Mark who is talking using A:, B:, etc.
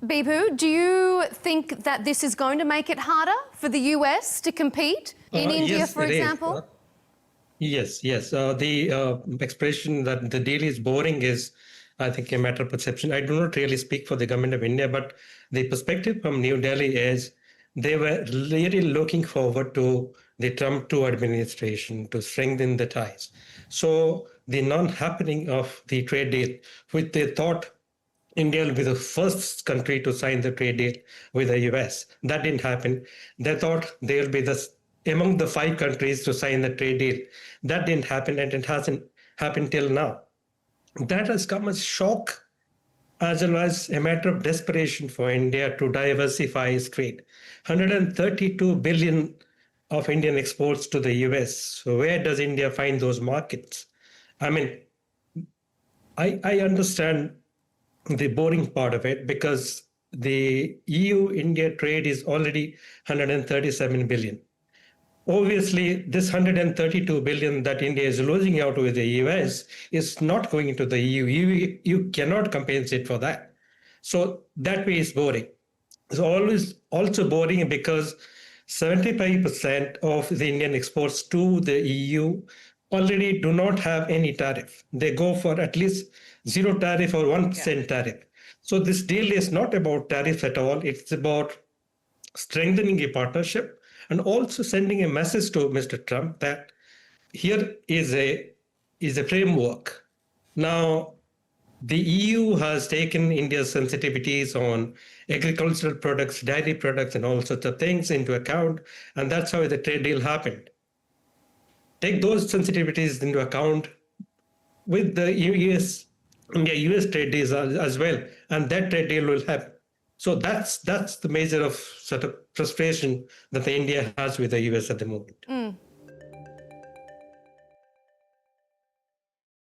A: Bibhu, do you think that this is going to make it harder for the US to compete in India,
B: yes,
A: for
B: it is.
A: example?
B: Yes. The expression that the deal is boring is, I think, a matter of perception. I do not really speak for the government of India, but the perspective from New Delhi is they were really looking forward to the Trump 2 administration to strengthen the ties. So the non-happening of the trade deal, which they thought India will be the first country to sign the trade deal with the US. That didn't happen. They thought they will be among the 5 countries to sign the trade deal. That didn't happen, and it hasn't happened till now. That has come as shock as well as a matter of desperation for India to diversify its trade. 132 billion of Indian exports to the US. So where does India find those markets? I mean, I understand the boring part of it because the EU-India trade is already 137 billion. Obviously, this 132 billion that India is losing out with the US is not going into the EU. You cannot compensate for that. So that way is boring. It's always also boring because 75% of the Indian exports to the EU already do not have any tariff. They go for at least zero tariff or 1% tariff. So this deal is not about tariff at all. It's about strengthening a partnership and also sending a message to Mr. Trump that here is a framework. Now, the EU has taken India's sensitivities on agricultural products, dairy products, and all sorts of things into account, and that's how the trade deal happened. Take those sensitivities into account with the India-US trade deals as well, and that trade deal will happen. So that's the measure of sort of frustration that the India has with the US at the moment.